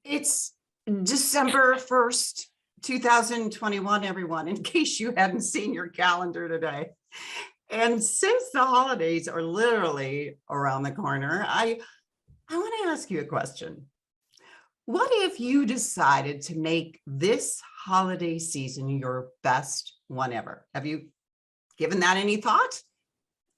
It's December 1st, 2021, everyone, in case you hadn't seen your calendar today. And since the holidays are literally around the corner, I want to ask you a question. What if you decided to make this holiday season your best one ever? Have you given that any thought?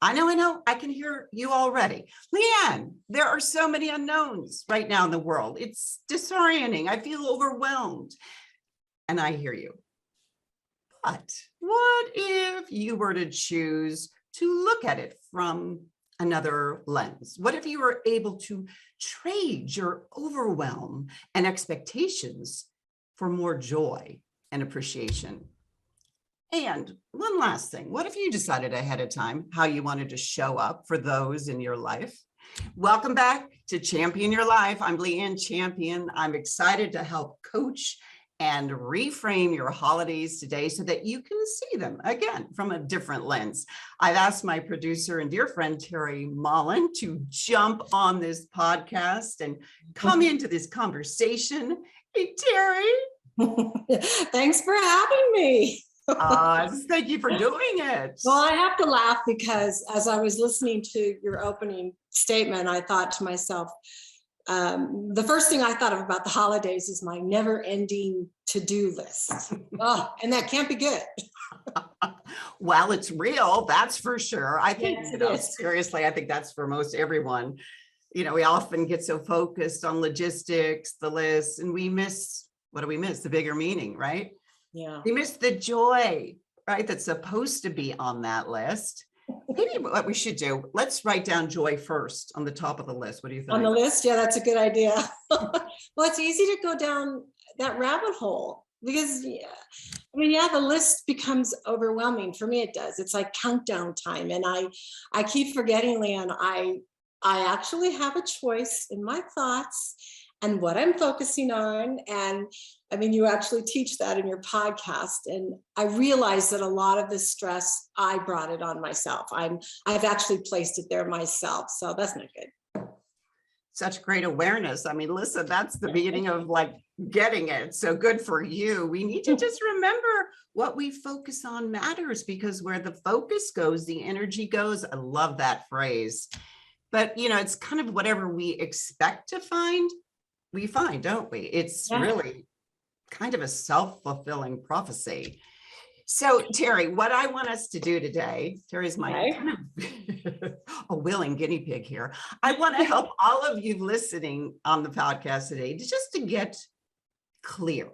I know, I can hear you already. Leighanne, there are so many unknowns right now in the world. It's disorienting. I feel overwhelmed. And I hear you. But what if you were to choose to look at it from another lens? What if you were able to trade your overwhelm and expectations for more joy and appreciation? And one last thing, what if you decided ahead of time how you wanted to show up for those in your life? Welcome back to Champion Your Life. I'm Leighanne Champion. I'm excited to help coach and reframe your holidays today so that you can see them again from a different lens. I've asked my producer and dear friend, Terry Mullen, to jump on this podcast and come into this conversation. Hey, Terry. Thanks for having me. Thank you for doing it. Well, I have to laugh because as I was listening to your opening statement, I thought to myself, the first thing I thought of about the holidays is my never-ending to-do list. Oh, and that can't be good. Well, it's real, that's for sure. I think, Yes, seriously, I think that's for most everyone. We often get so focused on logistics, the list, and we miss, what do we miss? The bigger meaning, right? Yeah. We miss the joy, right? That's supposed to be on that list. Maybe what we should do, let's write down joy first on the top of the list. What do you think? On the list? Yeah, that's a good idea. Well, it's easy to go down that rabbit hole because, the list becomes overwhelming. For me, it does. It's like countdown time. And I keep forgetting, Leighanne, I actually have a choice in my thoughts and what I'm focusing on. And you actually teach that in your podcast. And I realized that a lot of the stress, I brought it on myself. I've actually placed it there myself. So that's not good. Such great awareness. Listen, that's the beginning of getting it. So good for you. We need to just remember what we focus on matters, because where the focus goes, the energy goes. I love that phrase. But, it's kind of whatever we expect to find, we find, don't we? It's really kind of a self-fulfilling prophecy. So, Terry, what I want us to do today, Terry's my kind of a willing guinea pig here. I want to help all of you listening on the podcast today to get clear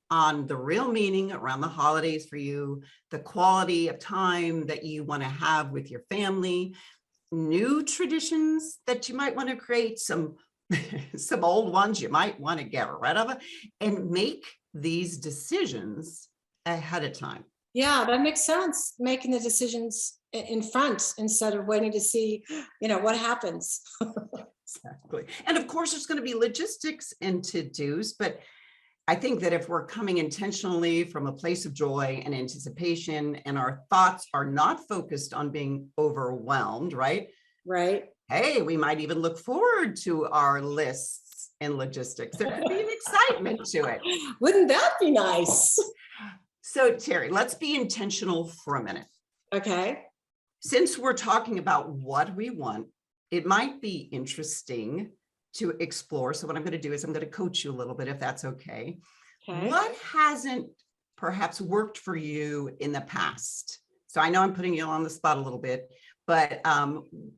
on the real meaning around the holidays for you, the quality of time that you want to have with your family, new traditions that you might want to create, some old ones you might want to get rid of, and make these decisions ahead of time. Yeah, that makes sense. Making the decisions in front instead of waiting to see, what happens. Exactly. And of course, there's going to be logistics and to-dos, but I think that if we're coming intentionally from a place of joy and anticipation, and our thoughts are not focused on being overwhelmed, right? Right. Hey, we might even look forward to our lists and logistics. There could be an excitement to it. Wouldn't that be nice? So, Terry, let's be intentional for a minute. Okay. Since we're talking about what we want, it might be interesting to explore. So what I'm going to do is I'm going to coach you a little bit, if that's okay. What hasn't perhaps worked for you in the past? So I know I'm putting you on the spot a little bit, but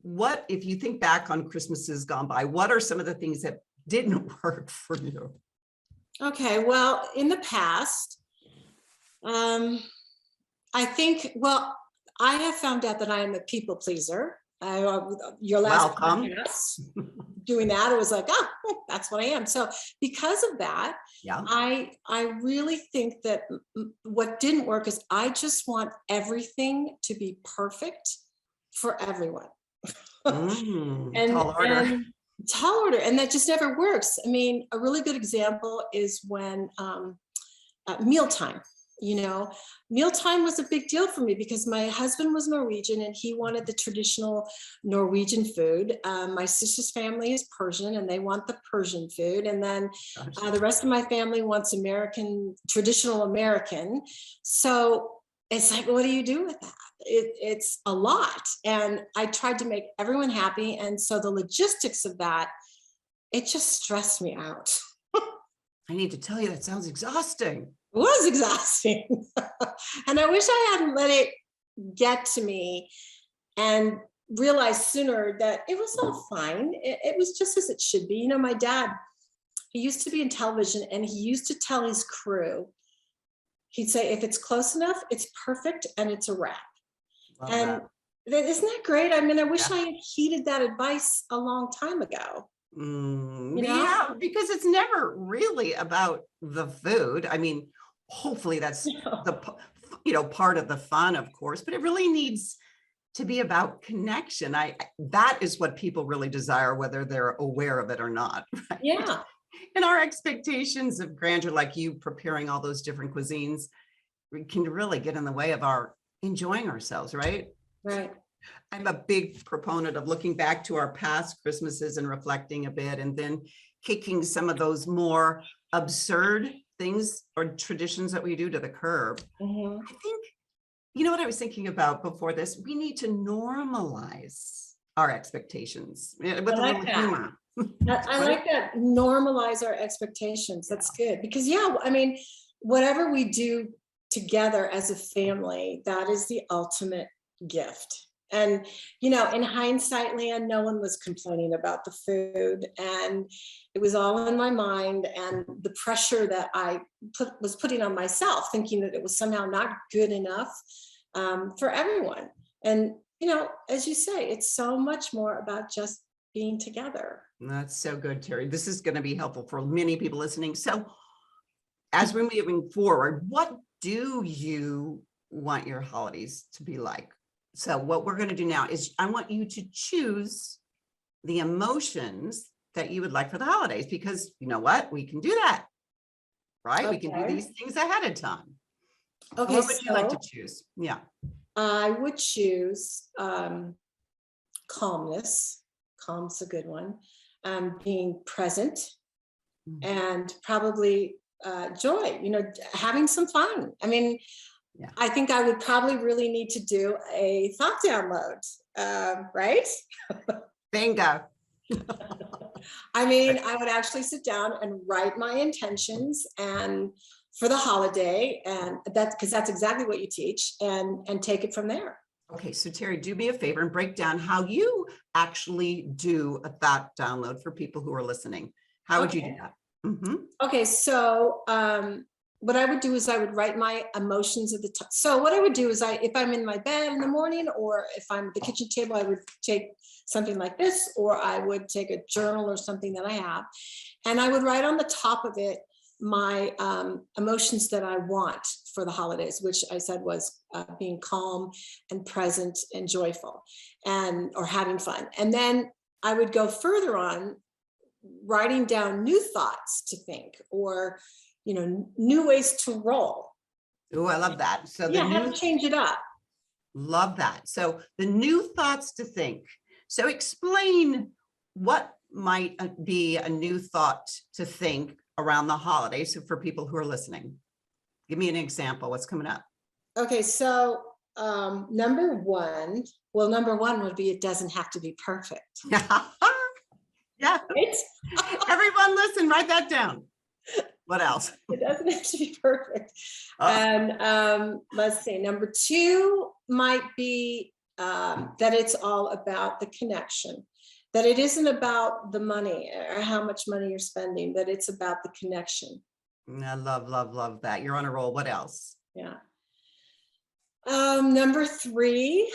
what, if you think back on Christmases gone by, what are some of the things that didn't work for you? Okay, well, in the past, I think, I have found out that I am a people pleaser. Your last podcast, doing that, it was like, that's what I am. So because of that, I really think that what didn't work is I just want everything to be perfect for everyone. And tall order. And that just never works. A really good example is when mealtime. Mealtime was a big deal for me because my husband was Norwegian and he wanted the traditional Norwegian food. My sister's family is Persian and they want the Persian food. And then the rest of my family wants traditional American. So it's like, what do you do with that? It's a lot. And I tried to make everyone happy. And so the logistics of that, it just stressed me out. I need to tell you, that sounds exhausting. It was exhausting. And I wish I hadn't let it get to me and realized sooner that it was all fine. It was just as it should be. My dad, he used to be in television and he used to tell his crew, he'd say, if it's close enough, it's perfect and it's a wrap. Isn't that great? I mean, I wish I had heeded that advice a long time ago. Yeah, because it's never really about the food. I mean, hopefully that's the part of the fun, of course, but it really needs to be about connection. That is what people really desire, whether they're aware of it or not. Right? Yeah. And our expectations of grandeur, like you preparing all those different cuisines, can really get in the way of our enjoying ourselves, right? Right. I'm a big proponent of looking back to our past Christmases and reflecting a bit, and then kicking some of those more absurd things or traditions that we do to the curb. Mm-hmm. I think, what I was thinking about before this, we need to normalize our expectations with a little humor. I like that. Normalize our expectations. That's good. Because I mean, whatever we do together as a family, that is the ultimate gift. And, in hindsight, Leighanne, no one was complaining about the food, and it was all in my mind, and the pressure that I was putting on myself, thinking that it was somehow not good enough for everyone. And, as you say, it's so much more about just being together. That's so good, Terry. This is going to be helpful for many people listening. So as we're moving forward, what do you want your holidays to be like? So what we're going to do now is I want you to choose the emotions that you would like for the holidays, because you know what? We can do that, right? We can do these things ahead of time. Okay. What would you like to choose? Yeah. I would choose calmness. Calm's a good one. Being present, and probably joy, having some fun. I mean, I think I would probably really need to do a thought download, right? Bingo. I mean, I would actually sit down and write my intentions and for the holiday, and because that's exactly what you teach, and take it from there. Okay, so Terry, do me a favor and break down how you actually do a thought download for people who are listening. How would you do that? Mm-hmm. Okay, so what I would do is I would write my emotions at the top. So what I would do is if I'm in my bed in the morning, or if I'm at the kitchen table, I would take something like this, or I would take a journal or something that I have, and I would write on the top of it my emotions that I want for the holidays, which I said was being calm and present and joyful, or having fun. And then I would go further on, writing down new thoughts to think, or new ways to roll. Oh, I love that. So how to change it up. Love that. So the new thoughts to think. So explain what might be a new thought to think around the holidays. So for people who are listening, give me an example. What's coming up? Okay, so number one would be, it doesn't have to be perfect. Yeah. Right? Everyone listen, write that down. What else? It doesn't have to be perfect. And let's see, number two might be that it's all about the connection, that it isn't about the money or how much money you're spending, that it's about the connection. I love that. You're on a roll. What else? Yeah. Number three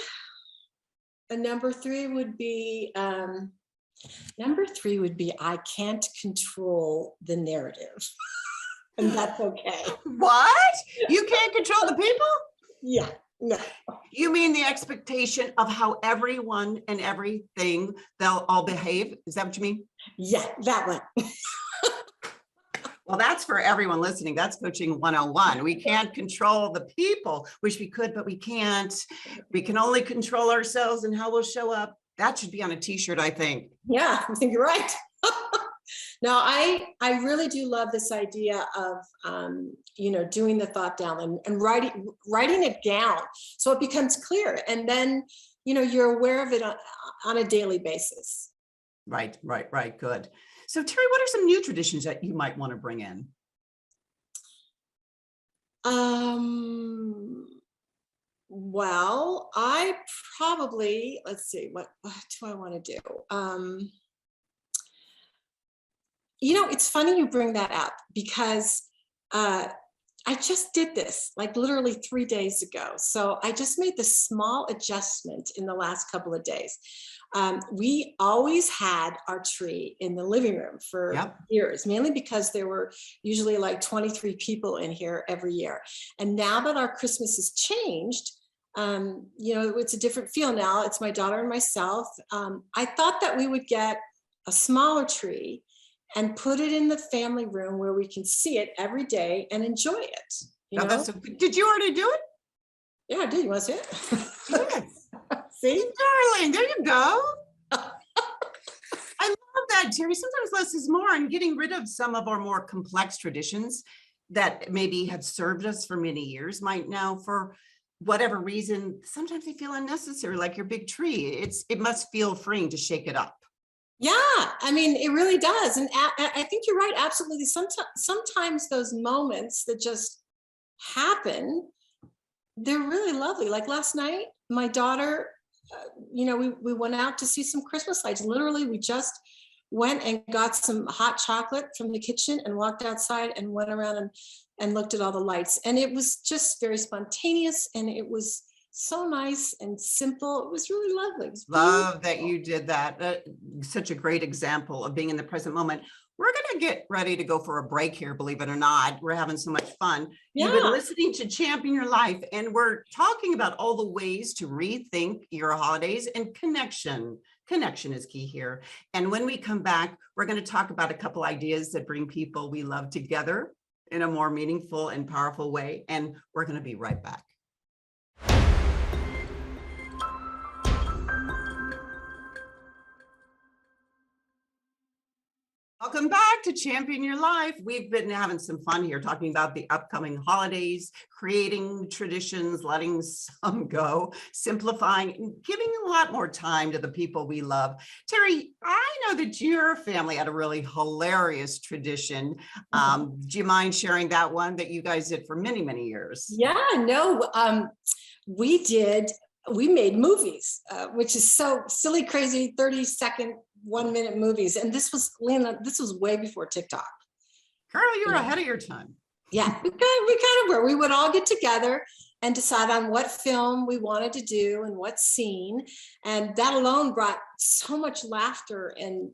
would be, I can't control the narrative. And that's okay. What? You can't control the people? Yeah, no. You mean the expectation of how everyone and everything, they'll all behave? Is that what you mean? Yeah, that one. Well, that's for everyone listening. That's coaching 101. We can't control the people. Wish we could, but we can't. We can only control ourselves and how we'll show up. That should be on a t-shirt, I think. Yeah, I think you're right. No, I really do love this idea of doing the thought down and writing it down so it becomes clear, and then you're aware of it on a daily basis. Right. Good. So Terry, what are some new traditions that you might want to bring in? Well, I probably, let's see, what do I want to do? It's funny you bring that up because I just did this like literally 3 days ago. So I just made this small adjustment in the last couple of days. We always had our tree in the living room for years, mainly because there were usually like 23 people in here every year. And now that our Christmas has changed, it's a different feel now. It's my daughter and myself. I thought that we would get a smaller tree and put it in the family room where we can see it every day and enjoy it. Did you already do it? Yeah, I did. You want to see it? Yes. See? Darling, there you go. I love that, Terry. Sometimes less is more, and getting rid of some of our more complex traditions that maybe have served us for many years might now, for whatever reason, sometimes they feel unnecessary, like your big tree. It must feel freeing to shake it up. Yeah, I mean, it really does. And I think you're right. Absolutely. Sometimes those moments that just happen, they're really lovely. Like last night, my daughter, we went out to see some Christmas lights. Literally, we just went and got some hot chocolate from the kitchen and walked outside and went around and looked at all the lights. And it was just very spontaneous, and it was so nice and simple. It was really lovely. Love that you did that. Such a great example of being in the present moment. We're going to get ready to go for a break here, believe it or not. We're having so much fun. You've been listening to Champion Your Life, and we're talking about all the ways to rethink your holidays, and connection. Connection is key here. And when we come back, we're going to talk about a couple ideas that bring people we love together in a more meaningful and powerful way. And we're going to be right back. Welcome back to Champion Your Life. We've been having some fun here talking about the upcoming holidays, creating traditions, letting some go, simplifying, and giving a lot more time to the people we love. Terry, I know that your family had a really hilarious tradition. Do you mind sharing that one that you guys did for many, many years? Yeah, no, we made movies, which is so silly, crazy, 30-second, 1-minute movies. And this was, Leighanne, this was way before TikTok. Girl, you were ahead of your time. Yeah, we kind of were. We would all get together and decide on what film we wanted to do and what scene. And that alone brought so much laughter and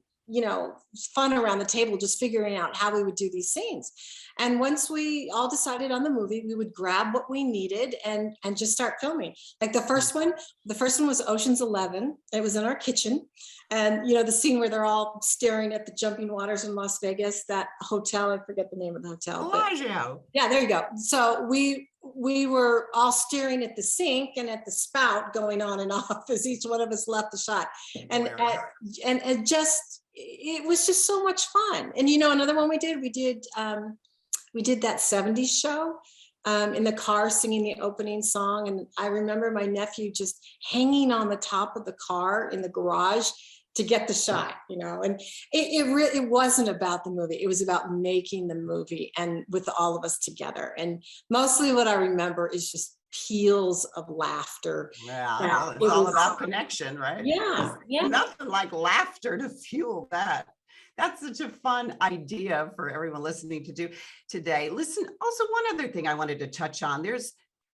fun around the table, just figuring out how we would do these scenes. And once we all decided on the movie, we would grab what we needed and just start filming. Like the first one was Ocean's 11. It was in our kitchen. And the scene where they're all staring at the jumping waters in Las Vegas, that hotel, I forget the name of the hotel. Bellagio. Yeah, there you go. So we were all staring at the sink and at the spout going on and off as each one of us left the shot. And just, it was just so much fun. And another one we did that 70s show in the car singing the opening song. And I remember my nephew just hanging on the top of the car in the garage to get the shot, and it wasn't about the movie. It was about making the movie and with all of us together. And mostly what I remember is just peals of laughter. Yeah, it's all about connection, right? Yeah. Nothing like laughter to fuel that. That's such a fun idea for everyone listening to do today. Listen, also one other thing I wanted to touch on. There's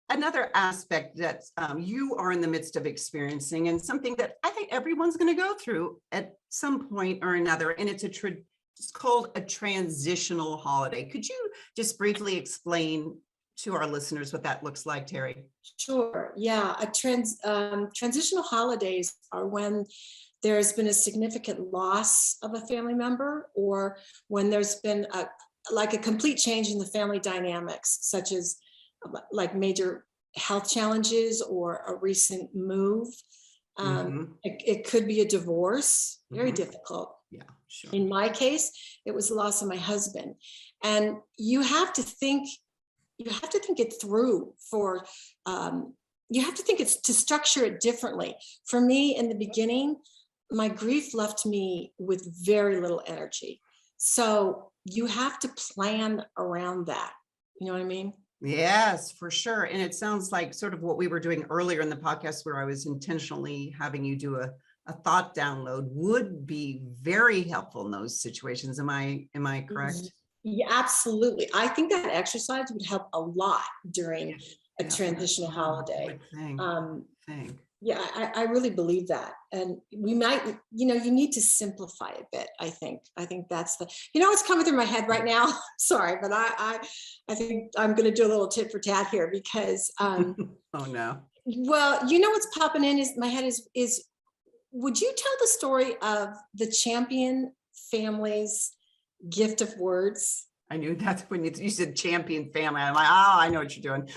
another aspect that you are in the midst of experiencing, and something that I think everyone's going to go through at some point or another. And it's called a transitional holiday. Could you just briefly explain to our listeners what that looks like, Terry? Sure. Yeah. Transitional holidays are when there's been a significant loss of a family member, or when there's been like a complete change in the family dynamics, such as like major health challenges or a recent move. It could be a divorce, very difficult. Yeah, sure. In my case, it was the loss of my husband. And you have to think it through for, you have to think it's to structure it differently. For me, in the beginning, my grief left me with very little energy. So you have to plan around that. You know what I mean? Yes, for sure. And it sounds like sort of what we were doing earlier in the podcast, where I was intentionally having you do a thought download, would be very helpful in those situations. Am I correct? Yeah, absolutely. I think that exercise would help a lot during a transitional holiday. Think. Yeah, I really believe that. And we might, you need to simplify a bit, I think. I think that's what's coming through my head right now. Sorry, but I think I'm going to do a little tit for tat here because, Oh no. well, what's popping in my head is, would you tell the story of the Champion family's gift of words? I knew that's when you said Champion family. I'm like, oh, I know what you're doing.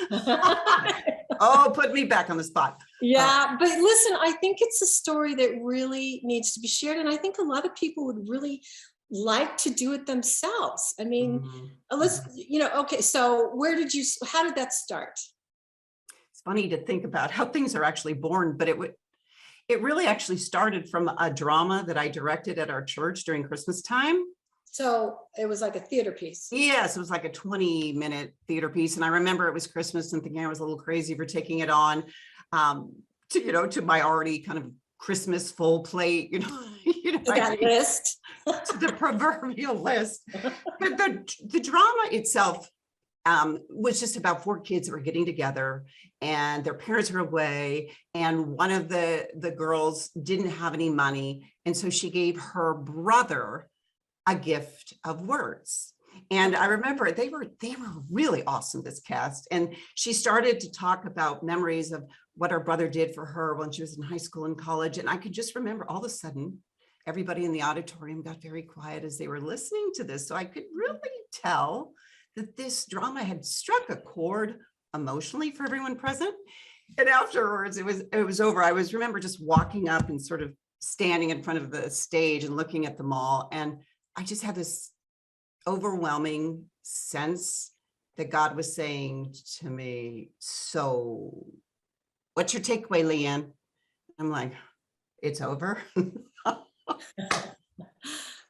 Oh, put me back on the spot. Yeah, but listen, I think it's a story that really needs to be shared. And I think a lot of people would really like to do it themselves. I mean, let's, okay, so how did that start? It's funny to think about how things are actually born, but it really actually started from a drama that I directed at our church during Christmas time. So it was like a theater piece. Yes, it was like a 20-minute theater piece. And I remember it was Christmas and thinking I was a little crazy for taking it on to my already kind of Christmas full plate, That list. to the proverbial list. But the drama itself was just about 4 kids that were getting together and their parents were away. And one of the girls didn't have any money. And so she gave her brother a gift of words. And I remember they were really awesome, this cast. And she started to talk about memories of what her brother did for her when she was in high school and college. And I could just remember all of a sudden, everybody in the auditorium got very quiet as they were listening to this. So I could really tell that this drama had struck a chord emotionally for everyone present. And afterwards, it was over. I remember just walking up and sort of standing in front of the stage and looking at them all. And I just had this overwhelming sense that God was saying to me, so what's your takeaway, Leighanne? I'm like, it's over. Wow.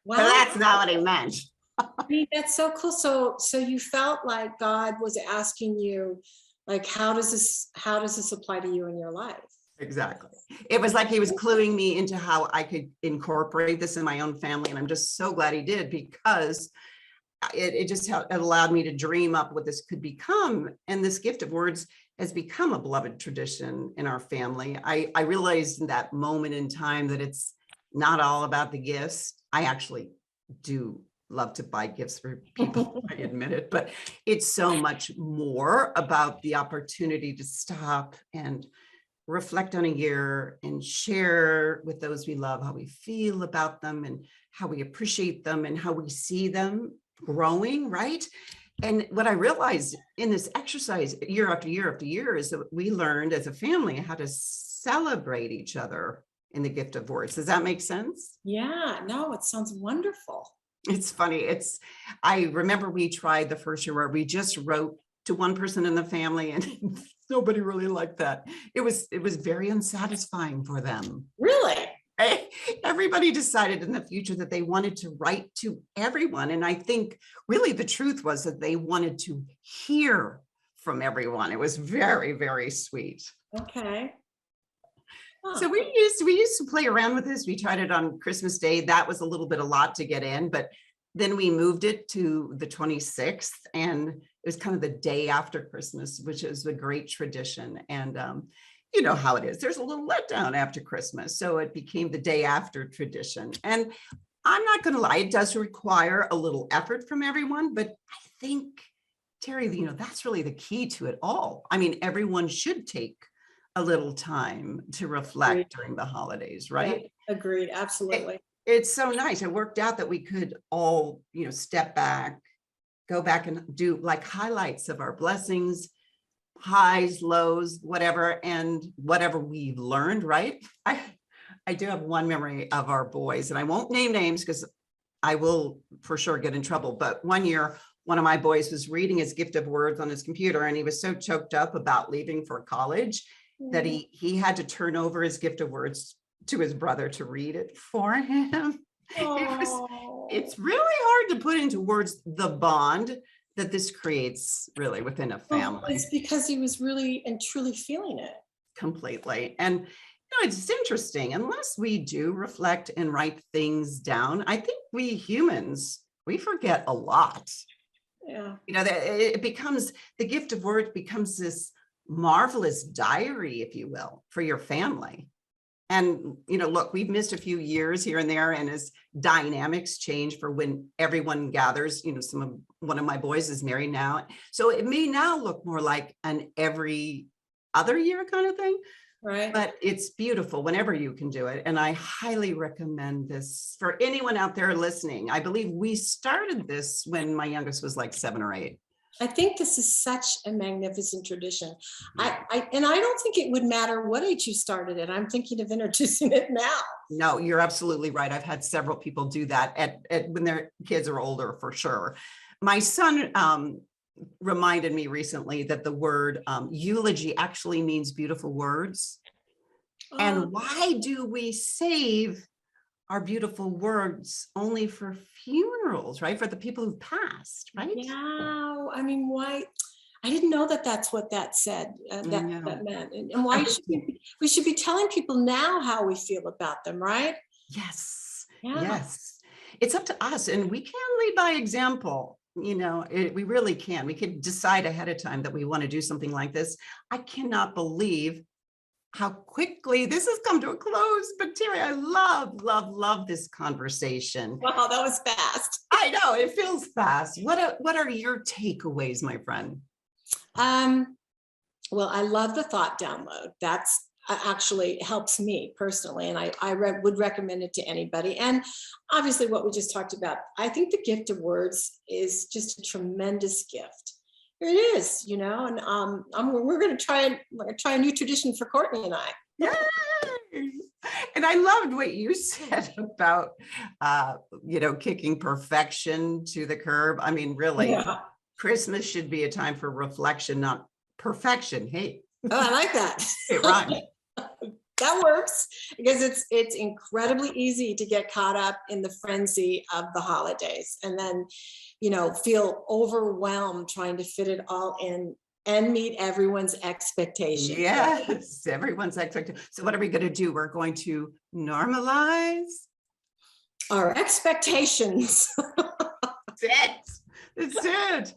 But that's not what he meant. I mean, that's so cool. So you felt like God was asking you, like, how does this apply to you in your life? Exactly. It was like he was cluing me into how I could incorporate this in my own family. And I'm just so glad he did, because it just allowed me to dream up what this could become. And this gift of words has become a beloved tradition in our family. I realized in that moment in time that it's not all about the gifts. I actually do love to buy gifts for people, I admit it, but it's so much more about the opportunity to stop and reflect on a year and share with those we love how we feel about them and how we appreciate them and how we see them growing, right? And what I realized in this exercise year after year after year is that we learned as a family how to celebrate each other in the gift of words. Does that make sense? Yeah, no, it sounds wonderful. It's funny. I remember we tried the first year where we just wrote to one person in the family and nobody really liked that. It was very unsatisfying for them. Really? Everybody decided in the future that they wanted to write to everyone. And I think really the truth was that they wanted to hear from everyone. It was very, very sweet. Okay. Huh. So we used to play around with this. We tried it on Christmas Day. That was a lot to get in, but then we moved it to the 26th, and it was kind of the day after Christmas, which is a great tradition. And you know how it is. There's a little letdown after Christmas. So it became the day after tradition. And I'm not going to lie, it does require a little effort from everyone, but I think, Terry, that's really the key to it all. I mean, everyone should take a little time to reflect during the holidays, right? Yeah, agreed. Absolutely. It's so nice. It worked out that we could all, step back go back and do like highlights of our blessings, highs, lows, whatever, and whatever we've learned, right? I do have one memory of our boys, and I won't name names because I will for sure get in trouble. But one year, one of my boys was reading his gift of words on his computer, and he was so choked up about leaving for college that he had to turn over his gift of words to his brother to read it for him. It's really hard to put into words the bond that this creates really within a family. It's because he was really and truly feeling it. Completely. And it's interesting, unless we do reflect and write things down, I think we humans, we forget a lot. Yeah. It becomes, the gift of words becomes this marvelous diary, if you will, for your family. And, look, we've missed a few years here and there, and as dynamics change for when everyone gathers, one of my boys is married now. So it may now look more like an every other year kind of thing. Right. But it's beautiful whenever you can do it. And I highly recommend this for anyone out there listening. I believe we started this when my youngest was like 7 or 8. I think this is such a magnificent tradition. I don't think it would matter what age you started it. I'm thinking of introducing it now. No, you're absolutely right. I've had several people do that at when their kids are older, for sure. My son reminded me recently that the word eulogy actually means beautiful words. And why do we save our beautiful words only for funerals, right? For the people who've passed, right? Yeah. I mean, why? I didn't know that that's what that said, that meant. And why we should be telling people now how we feel about them, right? Yes. Yeah. Yes. It's up to us, and we can lead by example. We really can. We can decide ahead of time that we want to do something like this. I cannot believe how quickly this has come to a close. But Terry, I love this conversation. Wow, that was fast. I know, it feels fast. What are your takeaways, my friend? Well, I love the thought download. That's actually helps me personally, and I would recommend it to anybody. And obviously what we just talked about, I think the gift of words is just a tremendous gift. It is, and we're going to try a new tradition for Courtney and I. Yay! And I loved what you said about kicking perfection to the curb. I mean, really, Christmas should be a time for reflection, not perfection. Hey, I like that. It rhymes. That works, because it's incredibly easy to get caught up in the frenzy of the holidays and then feel overwhelmed trying to fit it all in and meet everyone's expectations. Yes, everyone's expectation. So what are we going to do? We're going to normalize our expectations. That's it.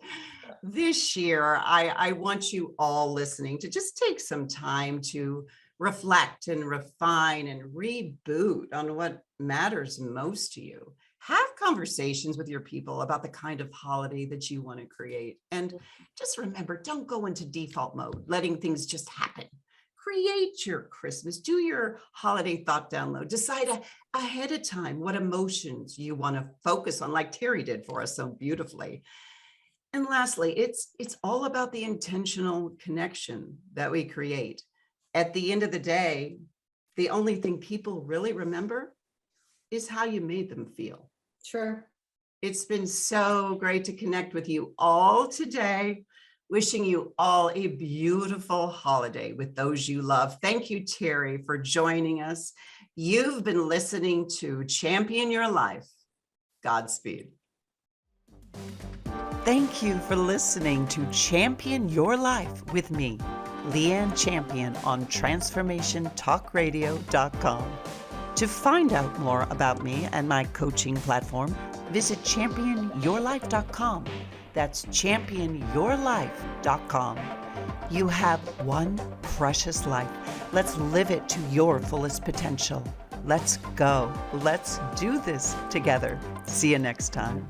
This year, I want you all listening to just take some time to reflect and refine and reboot on what matters most to you. Have conversations with your people about the kind of holiday that you want to create. And just remember, don't go into default mode, letting things just happen. Create your Christmas, do your holiday thought download, decide ahead of time what emotions you want to focus on, like Terry did for us so beautifully. And lastly, it's all about the intentional connection that we create. At the end of the day, the only thing people really remember is how you made them feel. Sure. It's been so great to connect with you all today. Wishing you all a beautiful holiday with those you love. Thank you, Terry, for joining us. You've been listening to Champion Your Life. Godspeed. Thank you for listening to Champion Your Life with me, Leighanne Champion, on transformationtalkradio.com. To find out more about me and my coaching platform, visit championyourlife.com. That's championyourlife.com. You have one precious life. Let's live it to your fullest potential. Let's go. Let's do this together. See you next time.